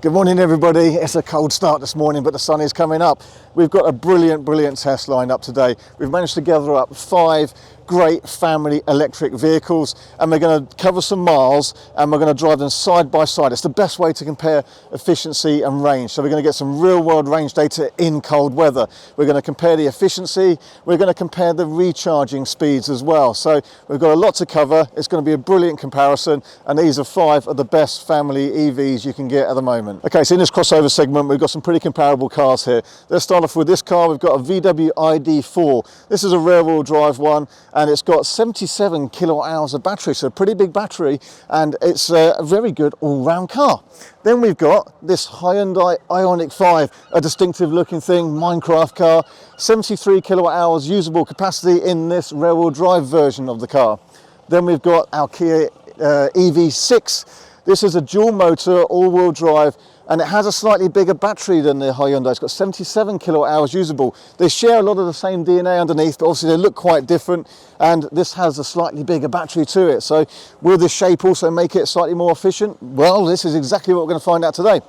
Good morning everybody. It's a cold start this morning, but the sun is coming up. We've got a brilliant test lined up today. We've managed to gather up 5 great family electric vehicles, and we're going to cover some miles and we're going to drive them side by side. It's the best way to compare efficiency and range. So we're going to get some real world range data in cold weather. We're going to compare the efficiency, we're going to compare the recharging speeds as well. So we've got a lot to cover. It's going to be a brilliant comparison, and these are 5 of the best family EVs you can get at the moment. Okay, so in this crossover segment we've got some pretty comparable cars here. Let's start off with this car. We've got a VW ID4. This is a rear wheel drive one, and it's got 77 kilowatt hours of battery, so a pretty big battery, and it's a very good all-round car. Then we've got this Hyundai Ioniq 5, a distinctive looking thing, Minecraft car, 73 kilowatt hours usable capacity in this rear wheel drive version of the car. Then we've got our Kia EV6. This is a dual motor, all-wheel drive, and it has a slightly bigger battery than the Hyundai. It's got 77 kilowatt hours usable. They share a lot of the same DNA underneath, but obviously they look quite different, and this has a slightly bigger battery to it. So will this shape also make it slightly more efficient? Well, this is exactly what we're going to find out today.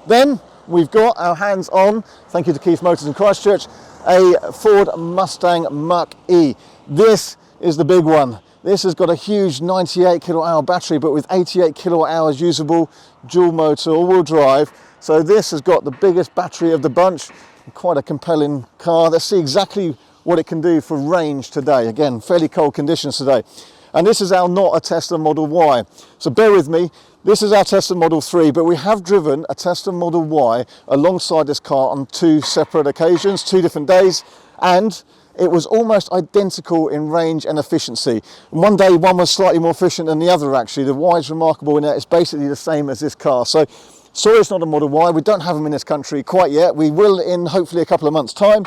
Then we've got our hands on, thank you to Keith Motors in Christchurch, a Ford Mustang Mach-e. This is the big one. This has got a huge 98 kilowatt hour battery, but with 88 kilowatt hours usable, dual motor, all-wheel drive. So this has got the biggest battery of the bunch. Quite a compelling car. Let's see exactly what it can do for range today. Again, fairly cold conditions today. And this is our not a Tesla Model Y. So bear with me. This is our Tesla Model 3, but we have driven a Tesla Model Y alongside this car on 2 separate occasions, 2 different days, and it was almost identical in range and efficiency. And one day one was slightly more efficient than the other actually. The Y is remarkable in that it's basically the same as this car. So sorry it's not a Model Y. We don't have them in this country quite yet. We will in hopefully a couple of months' time.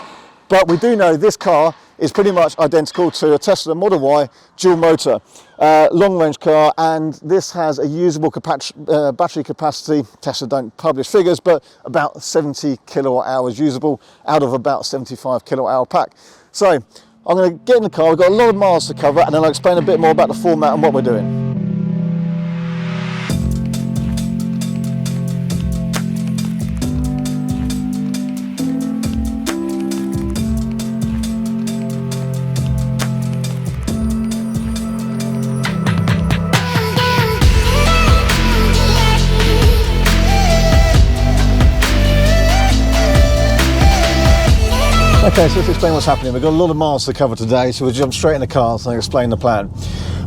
But we do know this car is pretty much identical to a Tesla Model Y dual motor, long range car, and this has a usable battery capacity. Tesla don't publish figures, but about 70 kilowatt hours usable out of about 75 kilowatt hour pack. So I'm going to get in the car. We've got a lot of miles to cover, and then I'll explain a bit more about the format and what we're doing. Okay, so let's explain what's happening. We've got a lot of miles to cover today, so we'll jump straight in the car and explain the plan.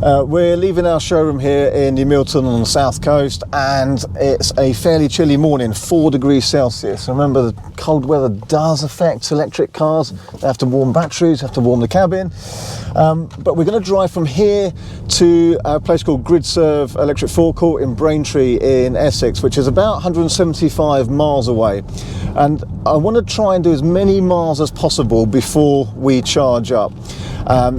We're leaving our showroom here in New Milton on the south coast, and it's a fairly chilly morning, 4 degrees Celsius. Remember, the cold weather does affect electric cars. They have to warm batteries, have to warm the cabin. But we're going to drive from here to a place called GridServe Electric Forecourt in Braintree in Essex, which is about 175 miles away. And I want to try and do as many miles as possible before we charge up.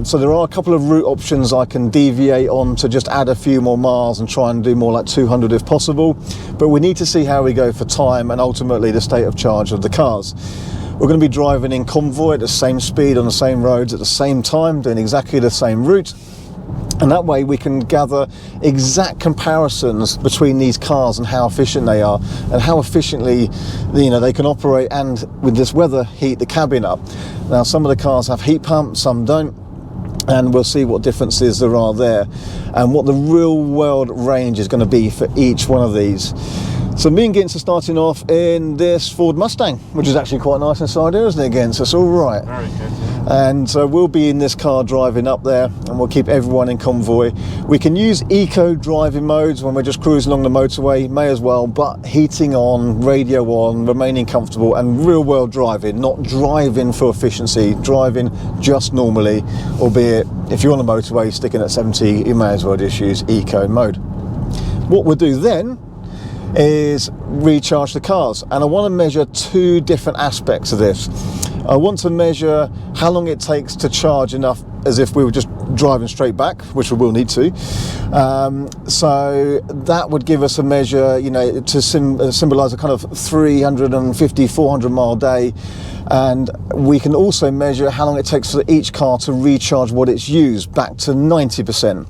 So there are a couple of route options I can deviate on to just add a few more miles and try and do more like 200 if possible. But we need to see how we go for time and ultimately the state of charge of the cars. We're going to be driving in convoy at the same speed on the same roads at the same time, doing exactly the same route. And that way we can gather exact comparisons between these cars and how efficient they are and how efficiently they can operate, and with this weather heat the cabin up. Now some of the cars have heat pumps, some don't, and we'll see what differences there are there and what the real world range is going to be for each one of these. So me and Gints are starting off in this Ford Mustang, which is actually quite nice inside here, isn't it, Gints? It's all right. Very good, yeah. And so we'll be in this car driving up there, and we'll keep everyone in convoy. We can use eco driving modes when we're just cruising along the motorway, may as well, but heating on, radio on, remaining comfortable, and real world driving, not driving for efficiency, driving just normally, albeit if you're on the motorway sticking at 70, you may as well just use eco mode. What we'll do then is recharge the cars, and I want to measure 2 different aspects of this. I want to measure how long it takes to charge enough as if we were just driving straight back, which we will need to. So that would give us a measure, to symbolize a kind of 350, 400 mile day. And we can also measure how long it takes for each car to recharge what it's used back to 90%.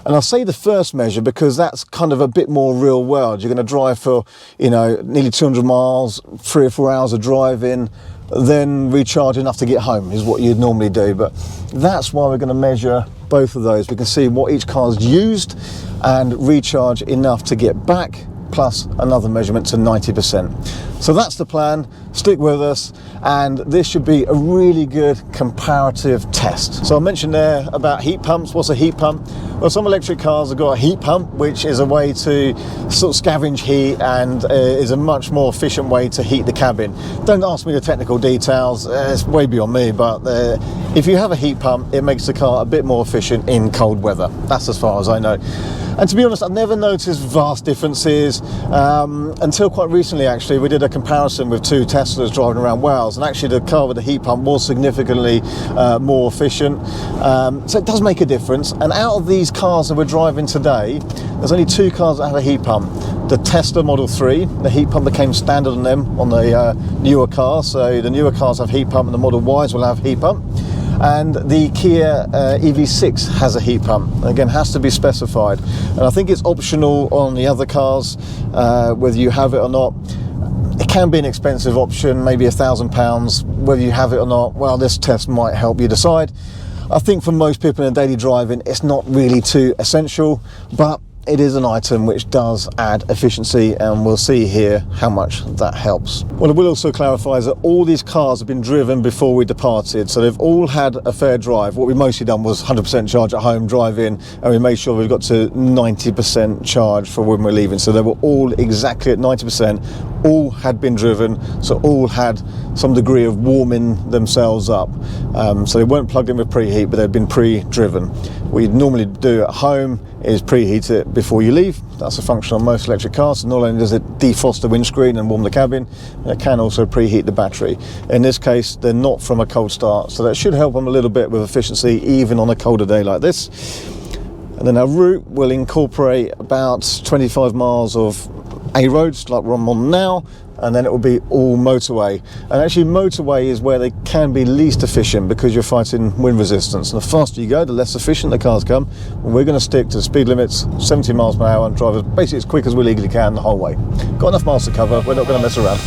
And I'll say the first measure because that's kind of a bit more real world. You're going to drive for, you know, nearly 200 miles, 3 or 4 hours of driving, then recharge enough to get home is what you'd normally do. But that's why we're going to measure both of those. We can see what each car's used and recharge enough to get back, plus another measurement to 90%. So that's the plan. Stick with us, and this should be a really good comparative test. So I mentioned there about heat pumps. What's a heat pump? Well, some electric cars have got a heat pump, which is a way to sort of scavenge heat and is a much more efficient way to heat the cabin. Don't ask me the technical details, it's way beyond me, but if you have a heat pump, it makes the car a bit more efficient in cold weather. That's as far as I know. And to be honest, I've never noticed vast differences until quite recently. Actually, we did a comparison with 2 Teslas driving around Wales, and actually the car with the heat pump was significantly more efficient. So it does make a difference. And out of these cars that we're driving today, there's only 2 cars that have a heat pump. The Tesla Model 3, the heat pump became standard on them on the newer cars. So the newer cars have heat pump, and the Model Ys will have heat pump. And the Kia EV6 has a heat pump. Again, has to be specified, and I think it's optional on the other cars, whether you have it or not. It can be an expensive option, maybe £1,000. Whether you have it or not, well, this test might help you decide. I think for most people in daily driving, it's not really too essential, but it is an item which does add efficiency, and we'll see here how much that helps. What I will also clarify is that all these cars have been driven before we departed, so they've all had a fair drive. What we mostly done was 100% charge at home, drive in, and we made sure we got to 90% charge for when we're leaving. So they were all exactly at 90%, all had been driven, so all had some degree of warming themselves up. So they weren't plugged in with preheat, but they'd been pre-driven. What you'd normally do at home is preheat it before you leave. That's a function on most electric cars. So not only does it defrost the windscreen and warm the cabin, it can also preheat the battery. In this case, they're not from a cold start, so that should help them a little bit with efficiency, even on a colder day like this. And then our route will incorporate about 25 miles of A roads, like we're on now, and then it will be all motorway. And actually motorway is where they can be least efficient because you're fighting wind resistance, and the faster you go, the less efficient the cars come. And we're going to stick to the speed limits, 70 miles per hour, and drive basically as quick as we legally can the whole way. Got enough miles to cover, we're not going to mess around.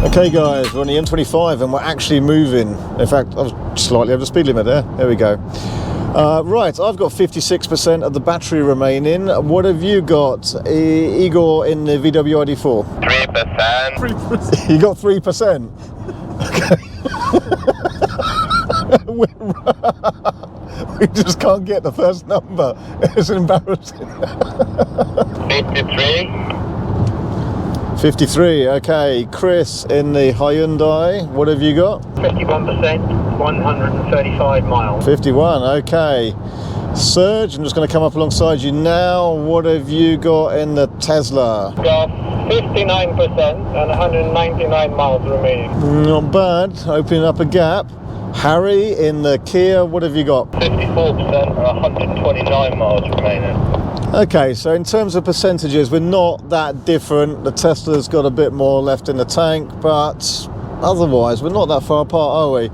Okay guys, we're on the M25 and we're actually moving. In fact, I was slightly over the speed limit there. There we go. Right, I've got 56% of the battery remaining. What have you got, Igor, in the VW ID4? 3%. 3%. You got 3%? Okay. We just can't get the first number. It's embarrassing. 53. 53, okay. Chris, in the Hyundai, what have you got? 51%, 135 miles. 51, okay. Serge, I'm just going to come up alongside you now. What have you got in the Tesla? Got 59% and 199 miles remaining. Not bad, opening up a gap. Harry, in the Kia, what have you got? 54% and 129 miles remaining. Okay, so in terms of percentages, we're not that different. The Tesla's got a bit more left in the tank, but otherwise we're not that far apart, are we?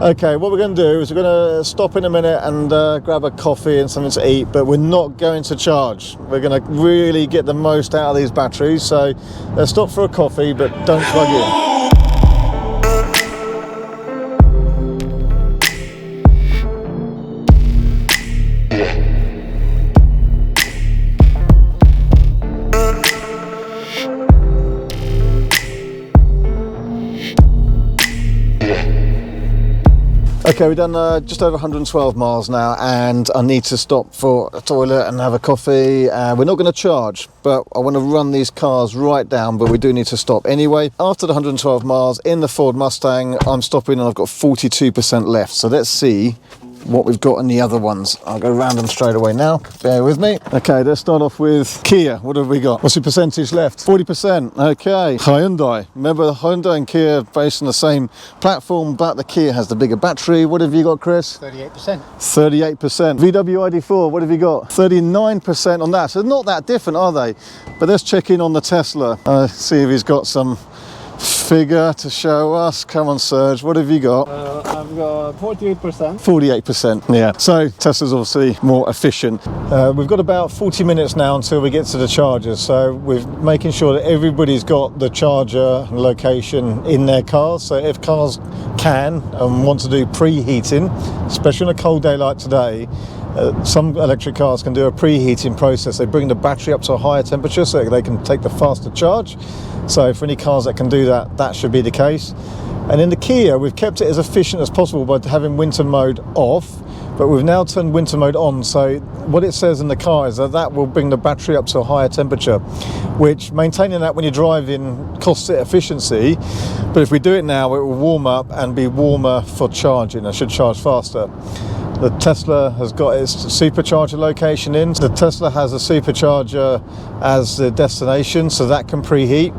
Okay, what we're going to do is we're going to stop in a minute and grab a coffee and something to eat, but we're not going to charge. We're going to really get the most out of these batteries, so let's stop for a coffee, but don't plug in. Okay, we've done just over 112 miles now, and I need to stop for a toilet and have a coffee. We're not going to charge, but I want to run these cars right down, but we do need to stop anyway. After the 112 miles in the Ford Mustang, I'm stopping and I've got 42% left. So let's see what we've got in the other ones. I'll go round them straight away now. Bear with me. Okay, let's start off with Kia. What have we got? What's the percentage left? 40%. Okay. Hyundai. Remember, the Hyundai and Kia are based on the same platform, but the Kia has the bigger battery. What have you got, Chris? 38%. 38%. VW ID4, what have you got? 39% on that. So not that different, are they? But let's check in on the Tesla. See if he's got some figure to show us. Come on, Serge, what have you got? I've got 48%. 48%, yeah. So Tesla's obviously more efficient. We've got about 40 minutes now until we get to the chargers. So we're making sure that everybody's got the charger location in their cars. So if cars can and want to do preheating, especially on a cold day like today, some electric cars can do a preheating process. They bring the battery up to a higher temperature so they can take the faster charge. So for any cars that can do that, that should be the case. And in the Kia, we've kept it as efficient as possible by having winter mode off, but we've now turned winter mode on. So what it says in the car is that that will bring the battery up to a higher temperature, which maintaining that when you're driving costs it efficiency. But if we do it now, it will warm up and be warmer for charging. It should charge faster. The Tesla has got its supercharger location in. The Tesla has a supercharger as the destination, so that can preheat.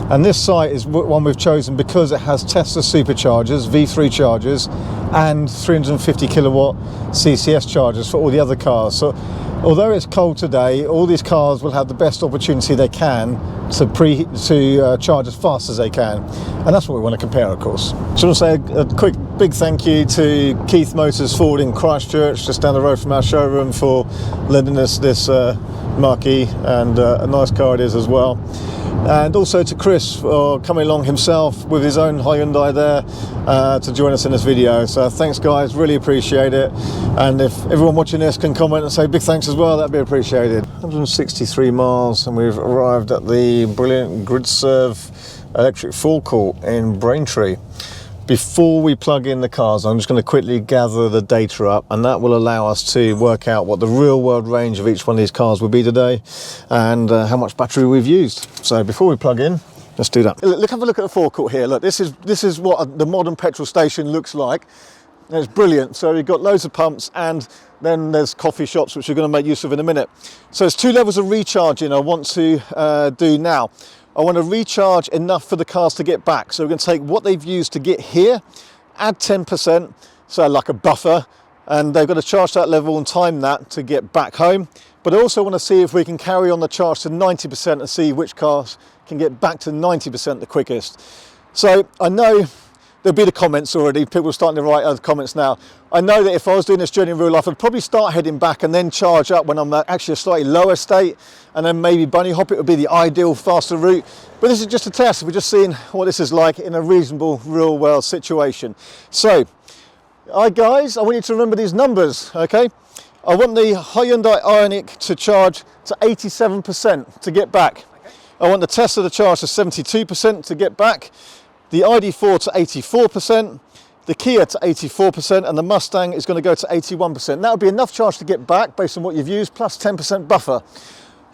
And this site is one we've chosen because it has Tesla superchargers, V3 chargers, and 350 kilowatt CCS chargers for all the other cars. So although it's cold today, all these cars will have the best opportunity they can to charge as fast as they can, and that's what we want to compare, of course. So I want to say a quick big thank you to Keith Motors Ford in Christchurch, just down the road from our showroom, for lending us this Mach-e, and a nice car it is as well. And also to Chris for coming along himself with his own Hyundai there to join us in this video. So thanks guys, really appreciate it. And if everyone watching this can comment and say big thanks as well, that'd be appreciated. 163 miles and we've arrived at the brilliant GridServe electric forecourt in Braintree. Before we plug in the cars, I'm just going to quickly gather the data up, and that will allow us to work out what the real world range of each one of these cars will be today, and how much battery we've used. So before we plug in, let's do that. Look, have a look at the forecourt here. Look, this is what the modern petrol station looks like. And it's brilliant. So you've got loads of pumps, and then there's coffee shops, which we're going to make use of in a minute. So there's two levels of recharging I want to do now. I want to recharge enough for the cars to get back. So we're going to take what they've used to get here, add 10%, so like a buffer, and they've got to charge that level and time that to get back home. But I also want to see if we can carry on the charge to 90% and see which cars can get back to 90% the quickest. So I know there'll be the comments already, people are starting to write other comments now. I know that if I was doing this journey in real life, I'd probably start heading back and then charge up when I'm actually a slightly lower state, and then maybe bunny hop. It would be the ideal faster route. But this is just a test. We're just seeing what this is like in a reasonable real world situation. So, guys, I want you to remember these numbers, okay? I want the Hyundai Ioniq to charge to 87% to get back. I want the Tesla to charge to 72% to get back. The ID4 to 84%, the Kia to 84%, and the Mustang is going to go to 81%. That would be enough charge to get back based on what you've used, plus 10% buffer.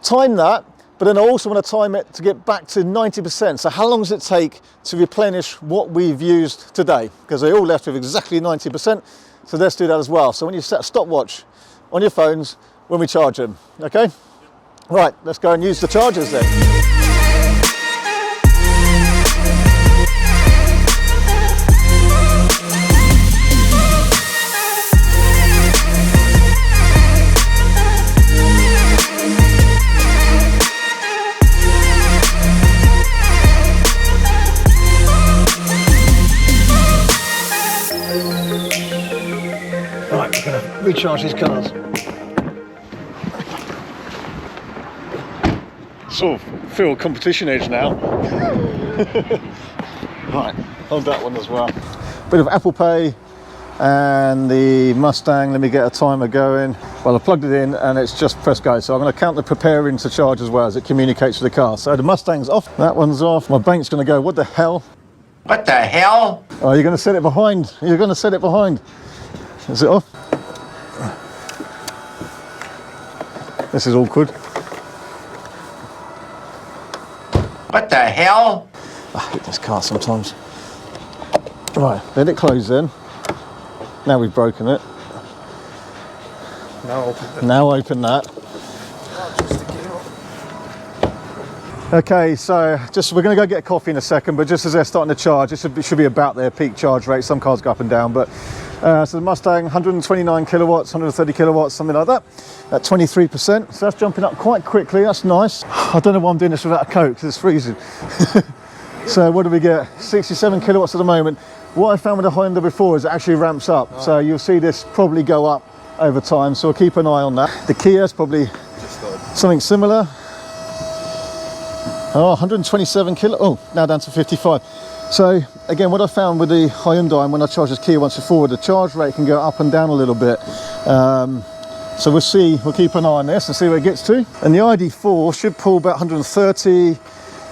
Time that, but then I also want to time it to get back to 90%. So how long does it take to replenish what we've used today? Because they're all left with exactly 90%. So let's do that as well. So when you set a stopwatch on your phones when we charge them, okay? Right, let's go and use the chargers then. Recharge these cars. Sort of feel competition edge now. Right, hold that one as well. Bit of Apple Pay and the Mustang. Let me get a timer going. Well, I plugged it in and it's just press go. So I'm going to count the preparing to charge as well as it communicates with the car. So the Mustang's off, that one's off. My bank's going to go, what the hell? What the hell? Oh, you're going to set it behind. You're going to set it behind. Is it off? This is awkward. What the hell? I hate this car sometimes. Right, let it close then. Now we've broken it. Now open that. Okay, so we're going to go get a coffee in a second, but just as they're starting to charge, it should be about their peak charge rate. Some cars go up and down, but so the Mustang, 129 kilowatts, 130 kilowatts, something like that, at 23%. So that's jumping up quite quickly. That's nice. I don't know why I'm doing this without a Coke, because it's freezing. So what do we get? 67 kilowatts at the moment. What I found with the Hyundai before is it actually ramps up. So you'll see this probably go up over time. So we'll keep an eye on that. The Kia is probably something similar. Oh, 127 kilo. Oh, now down to 55. So again, what I found with the Hyundai, and when I charge this Kia once before, the charge rate can go up and down a little bit. So we'll see, we'll keep an eye on this and see where it gets to. And the ID4 should pull about 130,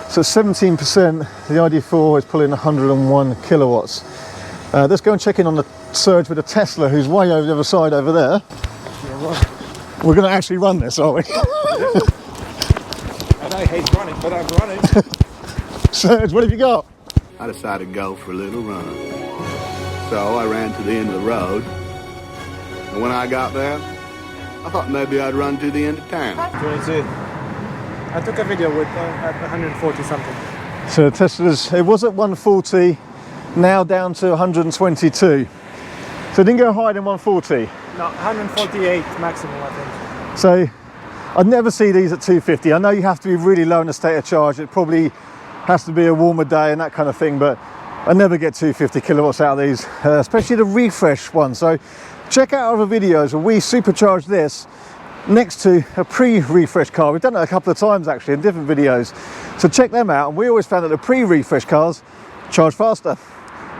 so 17%. The ID4 is pulling 101 kilowatts. Let's go and check in on the surge with the Tesla, who's way over the other side over there. We're going to actually run this, aren't we? And I hate running, but I'm running. Surge, what have you got? I decided to go for a little run. So I ran to the end of the road. And when I got there, I thought maybe I'd run to the end of town. 22. I took a video with at 140 something. So Tesla's, it was at 140, now down to 122. So it didn't go higher than 140. No, 148 maximum, I think. So I'd never see these at 250. I know you have to be really low in the state of charge. It probably has to be a warmer day and that kind of thing, but I never get 250 kilowatts out of these, especially the refresh one. So check out other videos where we supercharge this next to a pre-refresh car. We've done it a couple of times actually in different videos. So check them out. And we always found that the pre-refresh cars charge faster.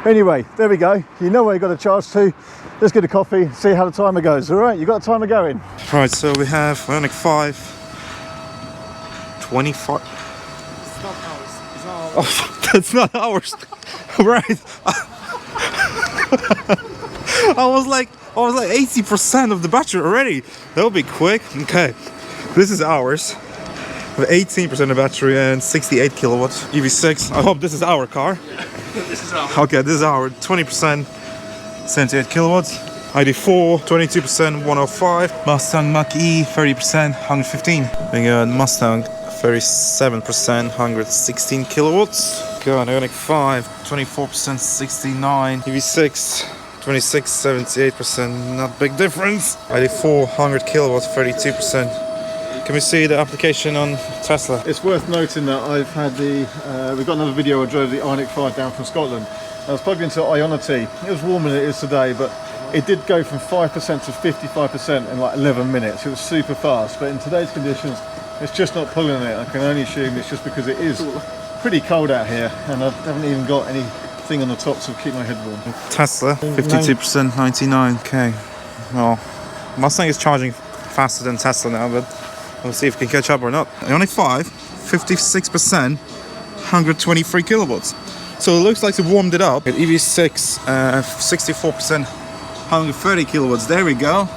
Anyway, there we go. You know where you got to charge to. Let's get a coffee, see how the timer goes. All right, you got a timer going. Right, so we have Ioniq 5, 25. It's not ours. It's not ours. Oh, that's not ours. Right. I was like 80% of the battery already. That'll be quick. Okay, this is ours. With 18% of battery and 68 kilowatts. EV6. I hope this is our car. Yeah, this is ours. Okay, this is our 20%, 78 kilowatts. ID4, 22%, 105. Mustang Mach-e, 30%, 115. We got Mustang, 37%, 116 kilowatts. Got Ioniq 5, 24%, 69. EV6. 26, 78%, not big difference. ID4, 100 kilowatts, 32%. Can we see the application on Tesla? It's worth noting that I've had we've got another video. I drove the Ioniq 5 down from Scotland. I was plugged into Ionity. It was warmer than it is today, but it did go from 5% to 55% in like 11 minutes. It was super fast, but in today's conditions, it's just not pulling it. I can only assume it's just because it is pretty cold out here, and I haven't even got any thing on the top to keep my head warm. Tesla, 52%, 99. Okay, well, Mustang is charging faster than Tesla now, but we'll see if we can catch up or not. Ioniq 5, 56%, 123 kilowatts. So it looks like they warmed it up. At EV6, 64%, 130 kilowatts. There we go.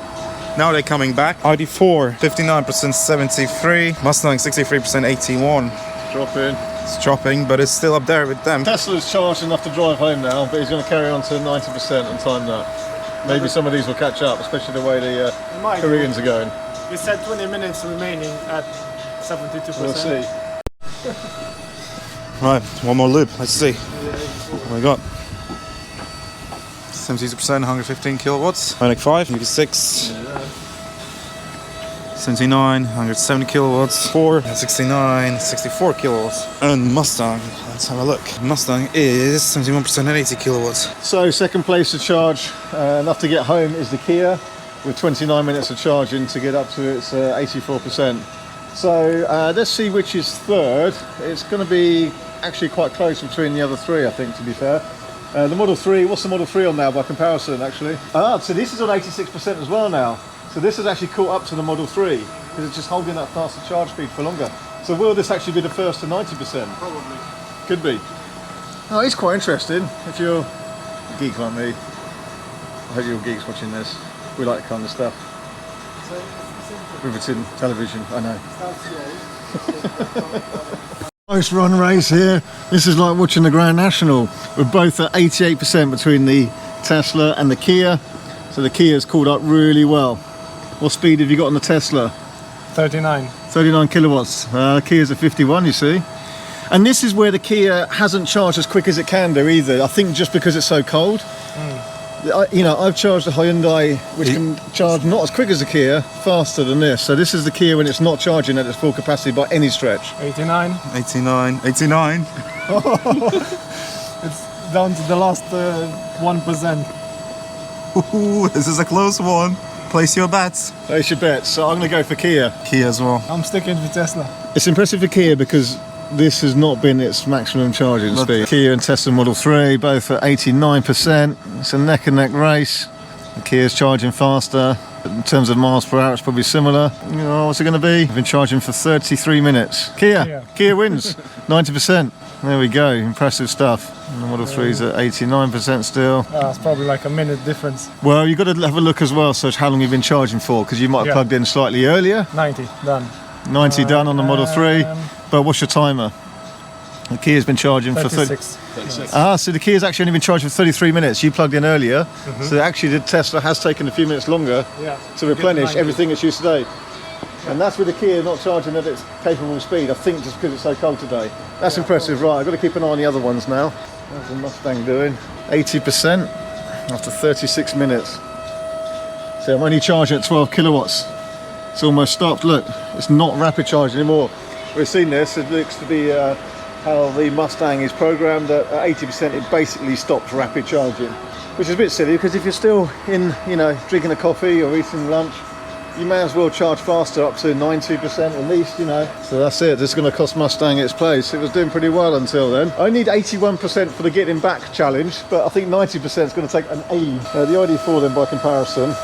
Now they're coming back. ID4, 59%, 73. Mustang, 63%, 81. Drop in. It's dropping, but it's still up there with them. Tesla's charged enough to drive home now, but he's going to carry on to 90% and time that. Maybe some of these will catch up, especially the way the Koreans are going. We said 20 minutes remaining at 72%. We'll see. Right, one more loop. Let's see what we got. 72%, 115 kilowatts. Ioniq 5, EV6. 79, 170 kilowatts. 4, 69, 64 kilowatts. And Mustang, let's have a look. Mustang is 71% at 80 kilowatts. So second place to charge, enough to get home, is the Kia, with 29 minutes of charging to get up to its 84%. So let's see which is third. It's going to be actually quite close between the other three, I think, to be fair. The Model 3, what's the Model 3 on now by comparison, actually? So this is on 86% as well now. So this has actually caught up to the Model 3 because it's just holding that faster charge speed for longer. So will this actually be the first to 90%? Probably. Could be. Oh, it's quite interesting. If you're a geek like me, I hope you're geeks watching this. We like that kind of stuff. Riveting television, I know. Close run race here. This is like watching the Grand National. We're both at 88% between the Tesla and the Kia. So the Kia's caught up really well. What speed have you got on the Tesla? 39. 39 kilowatts. Kia's at 51, you see. And this is where the Kia hasn't charged as quick as it can do either. I think just because it's so cold. I've charged a Hyundai which can charge not as quick as the Kia, faster than this. So this is the Kia when it's not charging at its full capacity by any stretch. 89. 89. It's down to the last 1%. Ooh, this is a close one. Place your bets. Place your bets. So I'm going to go for Kia. Kia as well. I'm sticking with Tesla. It's impressive for Kia because this has not been its maximum charging speed. Kia and Tesla Model 3 both at 89%. It's a neck and neck race. The Kia's charging faster. In terms of miles per hour, it's probably similar. What's it going to be? I've been charging for 33 minutes. Kia wins. 90%. There we go. Impressive stuff. And the Model 3's at 89% still. It's probably like a minute difference. Well, you've got to have a look as well, so how long you've been charging for, because you might have plugged in slightly earlier. 90 done. 90 done on the Model 3. But what's your timer? The Kia's been charging 36. for 36. So the Kia's actually only been charging for 33 minutes. You plugged in earlier. So actually the Tesla has taken a few minutes longer to replenish everything it's used today. And that's with the Kia not charging at its capable speed, I think just because it's so cold today. That's impressive, right? I've got to keep an eye on the other ones now. How's the Mustang doing? 80% after 36 minutes. So I'm only charging at 12 kilowatts. It's almost stopped. Look, it's not rapid charge anymore. We've seen this. It looks to be how the Mustang is programmed. At 80% it basically stops rapid charging, which is a bit silly because if you're still in, drinking a coffee or eating lunch, you may as well charge faster, up to 90% at least, So that's it. This is going to cost Mustang its place. It was doing pretty well until then. I need 81% for the getting back challenge, but I think 90% is going to take an age. The ID4 then, by comparison,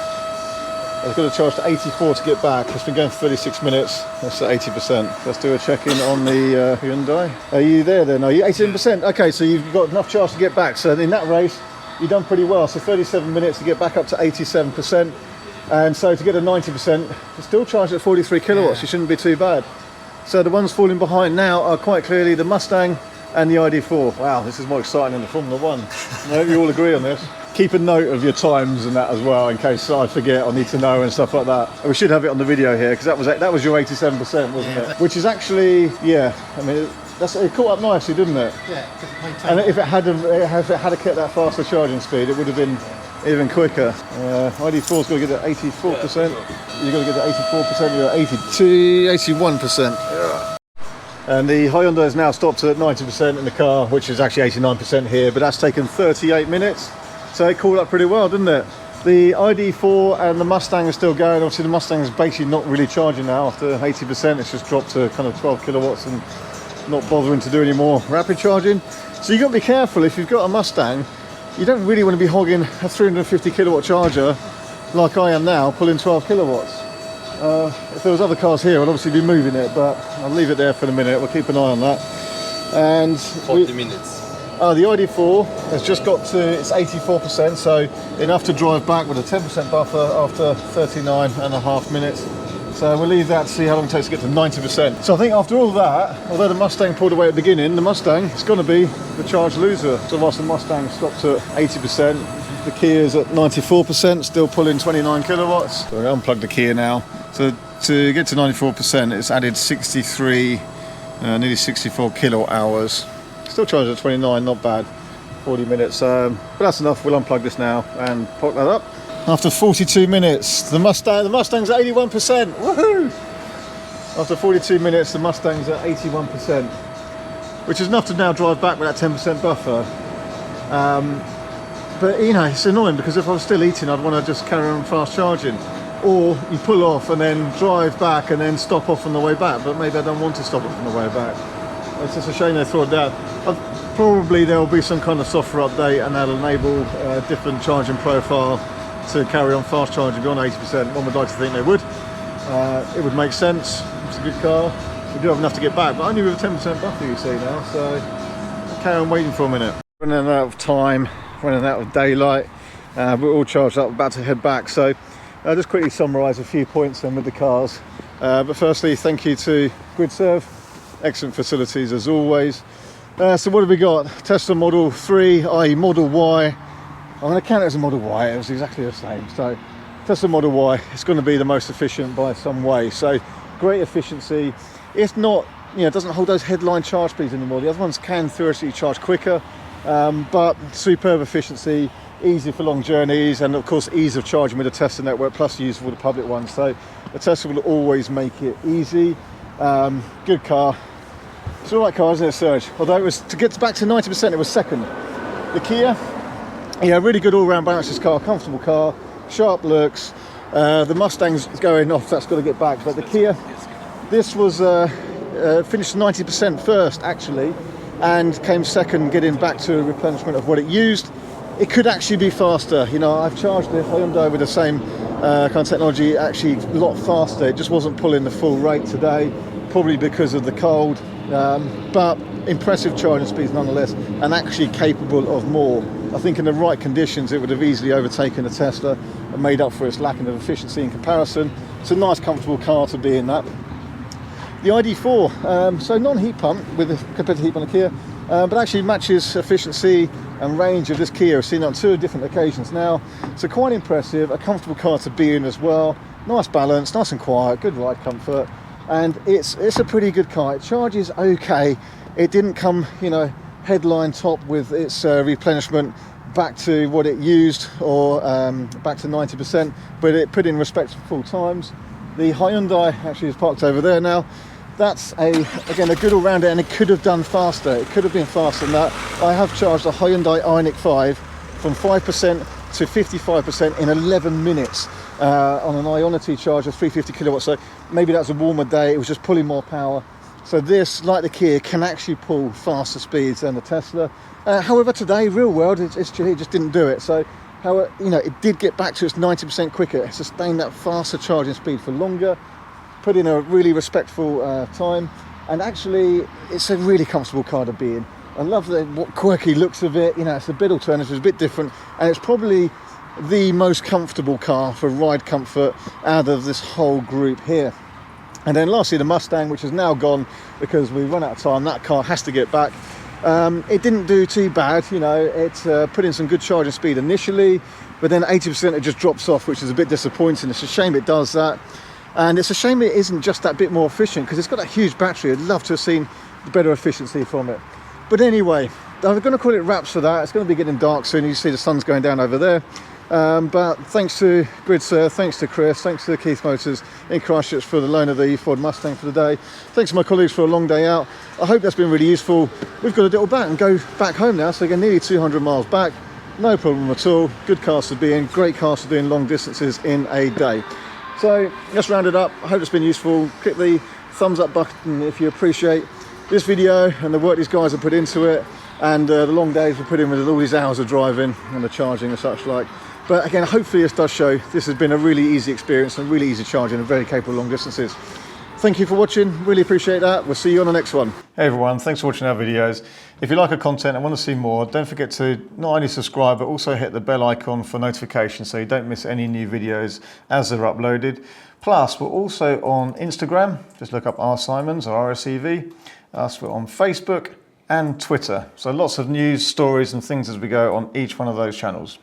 I've got to charge to 84 to get back. It's been going for 36 minutes. That's at 80%. Let's do a check-in on the Hyundai. Are you there then? Are you 18%? Okay, so you've got enough charge to get back. So in that race, you've done pretty well. So 37 minutes to get back up to 87%. And so to get a 90%, it's still charged at 43 kilowatts. You shouldn't be too bad. So the ones falling behind now are quite clearly the Mustang and the ID4. Wow, this is more exciting than the Formula One. I hope you all agree on this. Keep a note of your times and that as well, in case I forget or need to know and stuff like that. We should have it on the video here because that was your 87%, wasn't it? Which is actually, it caught up nicely, didn't it? Yeah. And if it had kept that faster charging speed, it would have been even quicker. ID4's got to get to 84%. You've got to get to 84%. You're at 81%. Yeah. And the Hyundai is now stopped at 90% in the car, which is actually 89% here, but that's taken 38 minutes. So it caught up pretty well, didn't it? The ID4 and the Mustang are still going. Obviously the Mustang is basically not really charging now after 80%. It's just dropped to kind of 12 kilowatts and not bothering to do any more rapid charging. So you've got to be careful if you've got a Mustang. You don't really want to be hogging a 350 kilowatt charger like I am now, pulling 12 kilowatts. If there was other cars here, I'd obviously be moving it, but I'll leave it there for the minute. We'll keep an eye on that. And 40 minutes. The ID4 has just got to its 84%, so enough to drive back with a 10% buffer after 39.5 minutes. So we'll leave that to see how long it takes to get to 90%. So I think after all that, although the Mustang pulled away at the beginning, the Mustang is going to be the charge loser. So whilst the Mustang stopped at 80%, the Kia's at 94%, still pulling 29 kilowatts. So we'll unplug the Kia now. So to get to 94%, it's added 63, nearly 64 kilowatt hours. Still charged at 29, not bad. 40 minutes, but that's enough. We'll unplug this now and pop that up. After 42 minutes, the Mustang's at 81%. Woohoo! After 42 minutes, the Mustang's at 81%, which is enough to now drive back with that 10% buffer. But it's annoying because if I was still eating, I'd want to just carry on fast charging. Or you pull off and then drive back and then stop off on the way back. But maybe I don't want to stop off on the way back. It's just a shame they threw it down. Probably there will be some kind of software update and that'll enable a different charging profile to carry on fast charging beyond 80%. One would like to think they would. It would make sense. It's a good car. We do have enough to get back, but only with a 10% buffer, you see now. So carry on waiting for a minute. Running out of time, running out of daylight. We're all charged up, about to head back. So I'll just quickly summarise a few points then with the cars. But firstly, thank you to GridServe. Excellent facilities as always. So what have we got? Tesla Model 3, i.e. Model Y. I'm going to count it as a Model Y, it was exactly the same. So Tesla Model Y is going to be the most efficient by some way. So great efficiency. It's not, it doesn't hold those headline charge speeds anymore. The other ones can theoretically charge quicker, but superb efficiency. easy for long journeys, and of course ease of charging with the Tesla network, plus use of all the public ones. So the Tesla will always make it easy. Good car. It's all right car, isn't it, Serge? Although it was, to get back to 90%, it was second. The Kia, yeah, really good all-round balance. This car, comfortable car, sharp looks. The Mustang's going off, that's got to get back. But the Kia, this was finished 90% first actually, and came second, getting back to a replenishment of what it used. It could actually be faster. You know, I've charged the Hyundai with the same kind of technology, actually a lot faster. It just wasn't pulling the full rate today, probably because of the cold. But impressive charging speeds nonetheless, and actually capable of more. I think in the right conditions it would have easily overtaken the Tesla and made up for its lacking of efficiency in comparison. It's a nice comfortable car to be in that. The ID4, so non-heat pump compared to heat pump on the Kia, but actually matches efficiency and range of this Kia. I've seen it on 2 different occasions now, so quite impressive. A comfortable car to be in as well. Nice balance, nice and quiet, good ride comfort, and it's a pretty good car. It charges okay. It didn't come, you know, headline top with its replenishment back to what it used, or back to 90%, but it put in respectful times. The Hyundai actually is parked over there now. That's again a good all-rounder, and it could have done faster. It could have been faster than that. I have charged a Hyundai Ioniq 5 from 5% to 55% in 11 minutes on an Ionity charger, 350 kilowatts. So maybe that's a warmer day, it was just pulling more power. So this, like the Kia, can actually pull faster speeds than the Tesla. However, today, real world, it just didn't do it. So, however, you know, it did get back to its 90% quicker. It sustained that faster charging speed for longer, put in a really respectful time, and actually, it's a really comfortable car to be in. I love the quirky looks of it. You know, it's a bit alternative, it's a bit different, and it's probably the most comfortable car for ride comfort out of this whole group here. And then lastly, the Mustang, which is now gone because we run out of time. That car has to get back. It didn't do too bad, you know. It put in some good charging speed initially, but then 80% it just drops off, which is a bit disappointing. It's a shame it does that, and it's a shame it isn't just that bit more efficient, because it's got a huge battery. I'd love to have seen better efficiency from it. But anyway, I'm going to call it wraps for that. It's going to be getting dark soon. You see the sun's going down over there. But thanks to Gridsir, thanks to Chris, thanks to Keith Motors in Christchurch for the loan of the Ford Mustang for the day. Thanks to my colleagues for a long day out. I hope that's been really useful. We've got to diddle back and go back home now, so we're nearly 200 miles back. No problem at all. Good cars to be in, great cars to do in long distances in a day. So let's round it up. I hope it's been useful. Click the thumbs up button if you appreciate this video and the work these guys have put into it, and the long days we put in with all these hours of driving and the charging and such like. But again, hopefully this does show this has been a really easy experience and really easy charging and very capable long distances. Thank you for watching, really appreciate that. We'll see you on the next one. Hey everyone, thanks for watching our videos. If you like our content and want to see more, don't forget to not only subscribe, but also hit the bell icon for notifications so you don't miss any new videos as they're uploaded. Plus, we're also on Instagram, just look up R Simons or RSEV. We're on Facebook and Twitter. So lots of news, stories and things as we go on each one of those channels.